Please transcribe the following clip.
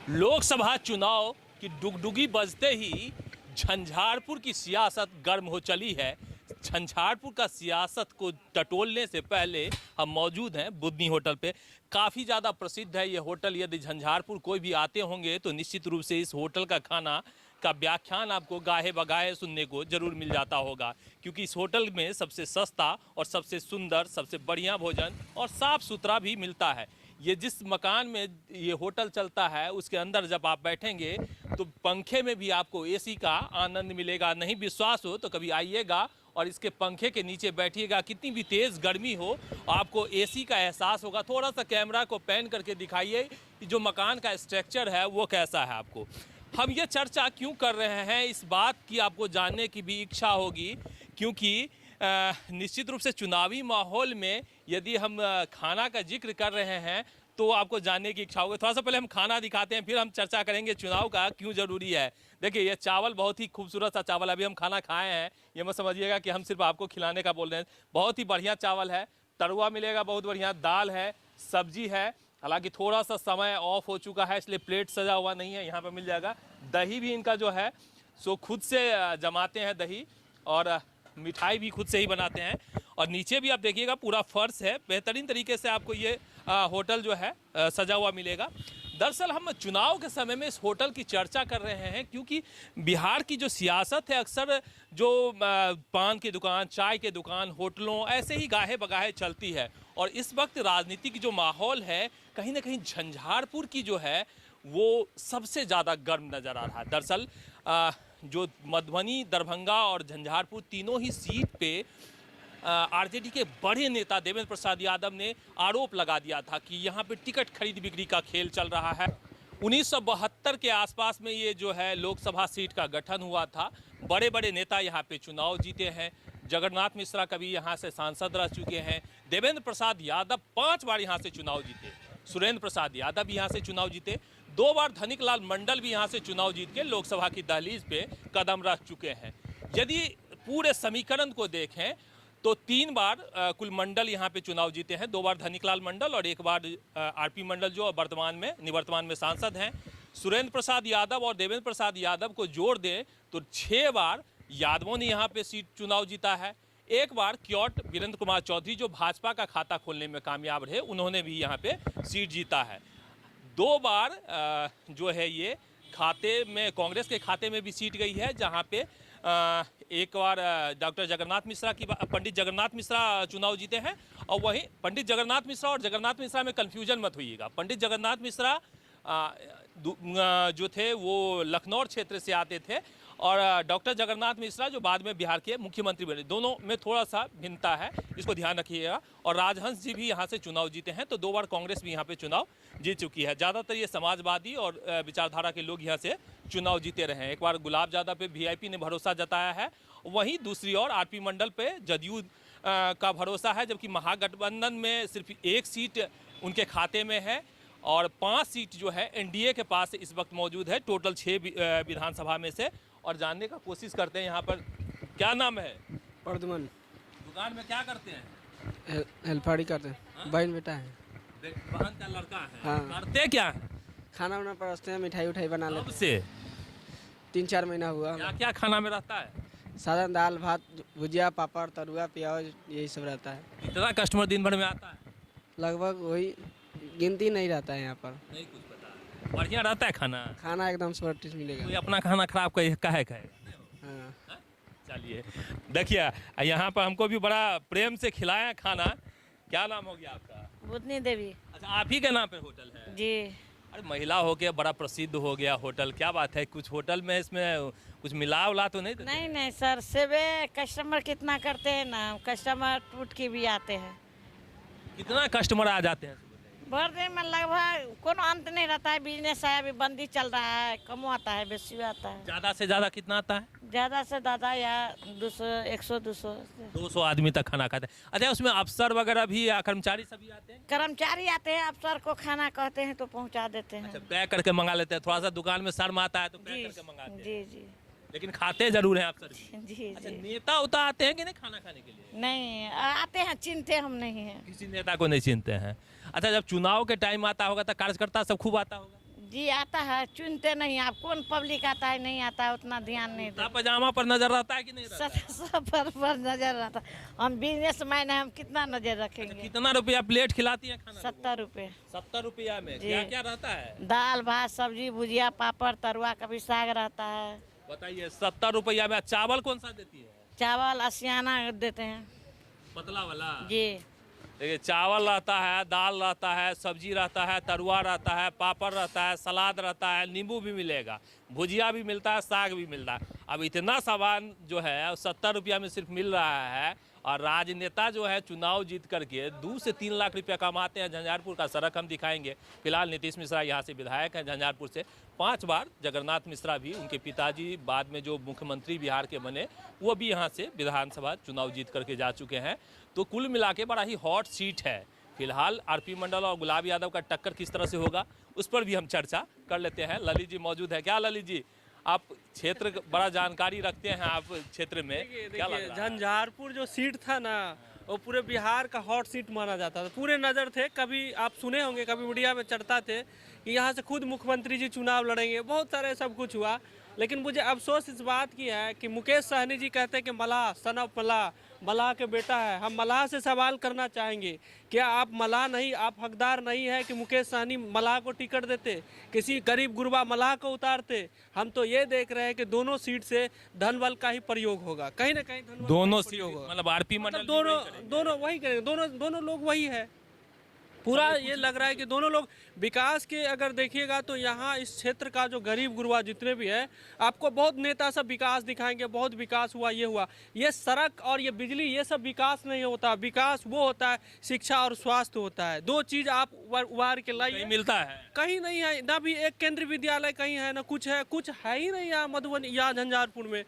लोकसभा चुनाव की डुगडुगी बजते ही झंझारपुर की सियासत गर्म हो चली है। झंझारपुर का सियासत को टटोलने से पहले हम मौजूद हैं बुधनी होटल पे। काफ़ी ज़्यादा प्रसिद्ध है ये होटल। यदि झंझारपुर कोई भी आते होंगे तो निश्चित रूप से इस होटल का खाना का व्याख्यान आपको गाहे बगाहे सुनने को जरूर मिल जाता होगा, क्योंकि इस होटल में सबसे सस्ता और सबसे सुंदर, सबसे बढ़िया भोजन और साफ़ सुथरा भी मिलता है। ये जिस मकान में ये होटल चलता है उसके अंदर जब आप बैठेंगे तो पंखे में भी आपको एसी का आनंद मिलेगा। नहीं विश्वास हो तो कभी आइएगा और इसके पंखे के नीचे बैठिएगा। कितनी भी तेज़ गर्मी हो आपको एसी का एहसास होगा। थोड़ा सा कैमरा को पैन करके दिखाइए कि जो मकान का स्ट्रक्चर है वो कैसा है। आपको हम ये चर्चा क्यों कर रहे हैं, इस बात की आपको जानने की भी इच्छा होगी, क्योंकि निश्चित रूप से चुनावी माहौल में यदि हम खाना का जिक्र कर रहे हैं तो आपको जानने की इच्छा होगी। थोड़ा सा पहले हम खाना दिखाते हैं, फिर हम चर्चा करेंगे चुनाव का क्यों ज़रूरी है। देखिए ये चावल बहुत ही खूबसूरत सा चावल, अभी हम खाना खाए हैं। ये मत समझिएगा कि हम सिर्फ आपको खिलाने का बोल रहे हैं। बहुत ही बढ़िया चावल है, तरुआ मिलेगा बहुत बढ़िया, दाल है, सब्जी है। हालांकि थोड़ा सा समय ऑफ हो चुका है इसलिए प्लेट सजा हुआ नहीं है, यहाँ पर मिल जाएगा। दही भी इनका जो है सो खुद से जमाते हैं दही, और मिठाई भी खुद से ही बनाते हैं। और नीचे भी आप देखिएगा पूरा फर्श है, बेहतरीन तरीके से आपको ये होटल जो है सजा हुआ मिलेगा। दरअसल हम चुनाव के समय में इस होटल की चर्चा कर रहे हैं क्योंकि बिहार की जो सियासत है अक्सर जो पान की दुकान, चाय के दुकान, होटलों ऐसे ही गाहे बगाहे चलती है। और इस वक्त राजनीतिक जो माहौल है कहीं ना कहीं झंझारपुर की जो है वो सबसे ज़्यादा गर्म नज़र आ रहा है। दरअसल जो मधुबनी, दरभंगा और झंझारपुर तीनों ही सीट पे आरजेडी के बड़े नेता देवेंद्र प्रसाद यादव ने आरोप लगा दिया था कि यहाँ पे टिकट खरीद बिक्री का खेल चल रहा है। 1972 के आसपास में ये जो है लोकसभा सीट का गठन हुआ था। बड़े बड़े नेता यहाँ पे चुनाव जीते हैं। जगन्नाथ मिश्रा कभी यहाँ से सांसद रह चुके हैं। देवेंद्र प्रसाद यादव 5 बार यहाँ से चुनाव जीते। सुरेंद्र प्रसाद यादव भी यहाँ से चुनाव जीते। 2 बार धनिकलाल मंडल भी यहाँ से चुनाव जीत के लोकसभा की दहलीज पे कदम रख चुके हैं। यदि पूरे समीकरण को देखें तो 3 बार कुल मंडल यहाँ पे चुनाव जीते हैं। 2 बार धनिकलाल मंडल और 1 बार आरपी मंडल जो निवर्तमान में सांसद हैं। सुरेंद्र प्रसाद यादव और देवेंद्र प्रसाद यादव को जोड़ दें तो 6 बार यादवों ने यहाँ पे सीट चुनाव जीता है। 1 बार क्योट वीरेंद्र कुमार चौधरी जो भाजपा का खाता खोलने में कामयाब रहे, उन्होंने भी यहाँ पे सीट जीता है। 2 बार जो है ये खाते में, कांग्रेस के खाते में भी सीट गई है, जहाँ पे 1 बार डॉक्टर जगन्नाथ मिश्रा की, पंडित जगन्नाथ मिश्रा चुनाव जीते हैं। और वहीं पंडित जगन्नाथ मिश्रा और जगन्नाथ मिश्रा में कन्फ्यूजन मत होइएगा। पंडित जगन्नाथ मिश्रा जो थे वो लखनऊ क्षेत्र से आते थे, और डॉक्टर जगन्नाथ मिश्रा जो बाद में बिहार के मुख्यमंत्री बने। दोनों में थोड़ा सा भिन्नता है, इसको ध्यान रखिएगा। और राजहंस जी भी यहाँ से चुनाव जीते हैं, तो 2 बार कांग्रेस भी यहाँ पे चुनाव जीत चुकी है। ज़्यादातर ये समाजवादी और विचारधारा के लोग यहाँ से चुनाव जीते रहे हैं। 1 बार गुलाब यादव पे वीआईपी ने भरोसा जताया है, वहीं दूसरी ओर आरपी मंडल पे जदयू का भरोसा है, जबकि महागठबंधन में सिर्फ 1 सीट उनके खाते में है और 5 सीट जो है एनडीए के पास इस वक्त मौजूद है, टोटल 6 विधानसभा में से। और जानने का कोशिश करते हैं यहाँ पर, क्या नाम है? प्रद्युमन। दुकान में क्या करते हैं? हेल्पाड़ी करते हैं। बहन बेटा है। बहन का लड़का है। हाँ। करते क्या है? खाना वाना परोसते हैं, मिठाई उठाई बना लेते कब से? 3-4 महीना हुआ। क्या क्या खाना में रहता है? साधारण दाल भात, भुजिया, पापड़, तरुआ, प्याज, यही सब रहता है। कितना कस्टमर दिन भर में आता है? लगभग वही, गिनती नहीं रहता है यहाँ पर। नहीं कुछ पता। बढ़िया रहता है खाना? खाना एकदम स्वादिष्ट मिलेगा। कोई अपना खाना खराब काहे खाएगा? हाँ। चलिए देखिए, यहाँ पर हमको भी बड़ा प्रेम से खिलाया खाना। क्या नाम हो गया आपका? बुधनी देवी। अच्छा, आप ही के नाम पे होटल है? जी। अरे महिला हो के बड़ा प्रसिद्ध हो गया होटल, क्या बात है? कुछ होटल में इसमें कुछ मिला उला तो नहीं? नहीं सर, सेवे कस्टमर कितना करते हैं ना, कस्टमर टूट के भी आते हैं। कितना कस्टमर आ जाते हैं? भर दिन में लगभग कोनो अंत नहीं रहता है। बिजनेस है, अभी बंदी चल रहा है, कम आता है, बेसी आता है। ज़्यादा से ज़्यादा कितना आता है? ज़्यादा से ज़्यादा या 200, 100, 200 200 आदमी तक खाना खाते हैं। अच्छा, उसमें अफसर वगैरह भी या कर्मचारी सभी आते हैं? कर्मचारी आते हैं, अफसर को खाना कहते हैं तो पहुंचा देते हैं। अच्छा, पैक करके मंगा लेते हैं। थोड़ा सा दुकान में शर्म आता है तो पैक करके मंगाते हैं। जी जी। लेकिन खाते जरूर हैं अफसर भी? जी अच्छा, जी। नेता उता आते हैं कि नहीं खाना खाने के लिए? नहीं आते हैं, चिंते हम नहीं हैं। किसी नेता को नहीं चिनते हैं? अच्छा, जब चुनाव के टाइम आता होगा तो कार्यकर्ता सब खूब आता होगा? जी आता है, चुनते नहीं। आप कौन पब्लिक आता है नहीं आता है उतना ध्यान नहीं कुर्ता देते। पजामा पर नजर रहता है कि नहीं रहता है? सब पर नजर रहता है। हम बिजनेसमैन है, हम कितना नजर रखेंगे। कितना रुपया प्लेट खिलाती है खाना? 70 रुपए। 70 रुपया में जी। क्या क्या रहता है? दाल भात सब्जी भुजिया पापड़ तरुआ कभी साग रहता है। बताइए 70 रुपया में चावल कौन सा देती है? चावल असियाना देते हैं पतला वाला? जी। देखिए चावल रहता है, दाल रहता है, सब्जी रहता है, तरुआ रहता है, पापड़ रहता है, सलाद रहता है, नींबू भी मिलेगा, भुजिया भी मिलता है, साग भी मिलता है। अब इतना सामान जो है 70 रुपया में सिर्फ मिल रहा है। और राजनेता जो है चुनाव जीत करके 2 से 3 लाख रुपया कमाते हैं। झंझारपुर का सड़क हम दिखाएंगे। फिलहाल नीतीश मिश्रा यहाँ से विधायक हैं झंझारपुर से 5 बार। जगन्नाथ मिश्रा भी, उनके पिताजी बाद में जो मुख्यमंत्री बिहार के बने, वो भी यहाँ से विधानसभा चुनाव जीत करके जा चुके हैं। तो कुल मिला के बड़ा ही हॉट सीट है। फिलहाल आरपी मंडल और गुलाब यादव का टक्कर किस तरह से होगा उस पर भी हम चर्चा कर लेते हैं। ललित जी मौजूद है। क्या ललित जी, आप क्षेत्र बड़ा जानकारी रखते हैं, आप क्षेत्र में क्या लग रहा है? झंझारपुर जो सीट था ना, वो पूरे बिहार का हॉट सीट माना जाता था। पूरे नज़र थे, कभी आप सुने होंगे, कभी मीडिया में चढ़ता थे कि यहाँ से खुद मुख्यमंत्री जी चुनाव लड़ेंगे, बहुत सारे सब कुछ हुआ। लेकिन मुझे अफसोस इस बात की है कि मुकेश सहनी जी कहते हैं कि मलाह सन ऑफ मलाह, मलाह के बेटा है। हम मलाह से सवाल करना चाहेंगे, क्या आप मलाह नहीं, आप हकदार नहीं है कि मुकेश सहनी मलाह को टिकट देते, किसी गरीब गुरबा मलाह को उतारते? हम तो ये देख रहे हैं कि दोनों सीट से धनबल का ही प्रयोग होगा, कहीं ना कहीं धनबल दोनों का ही प्रयोग होगा। मतलब आरपी मंडल मतलब दोनों वही करेंगे, दोनों लोग वही है। पूरा ये लग रहा है कि दोनों लोग विकास के अगर देखिएगा तो यहाँ इस क्षेत्र का जो गरीब गुरबा जितने भी है, आपको बहुत नेता सब विकास दिखाएंगे, बहुत विकास हुआ, ये हुआ। ये सड़क और ये बिजली ये सब विकास नहीं होता। विकास वो होता है शिक्षा और स्वास्थ्य होता है। 2 चीज आप उबार के लाइए, मिलता है कहीं नहीं है ना। भी एक केंद्रीय विद्यालय कहीं है ना, कुछ है ही नहीं यहाँ मधुबनी या झंझारपुर में।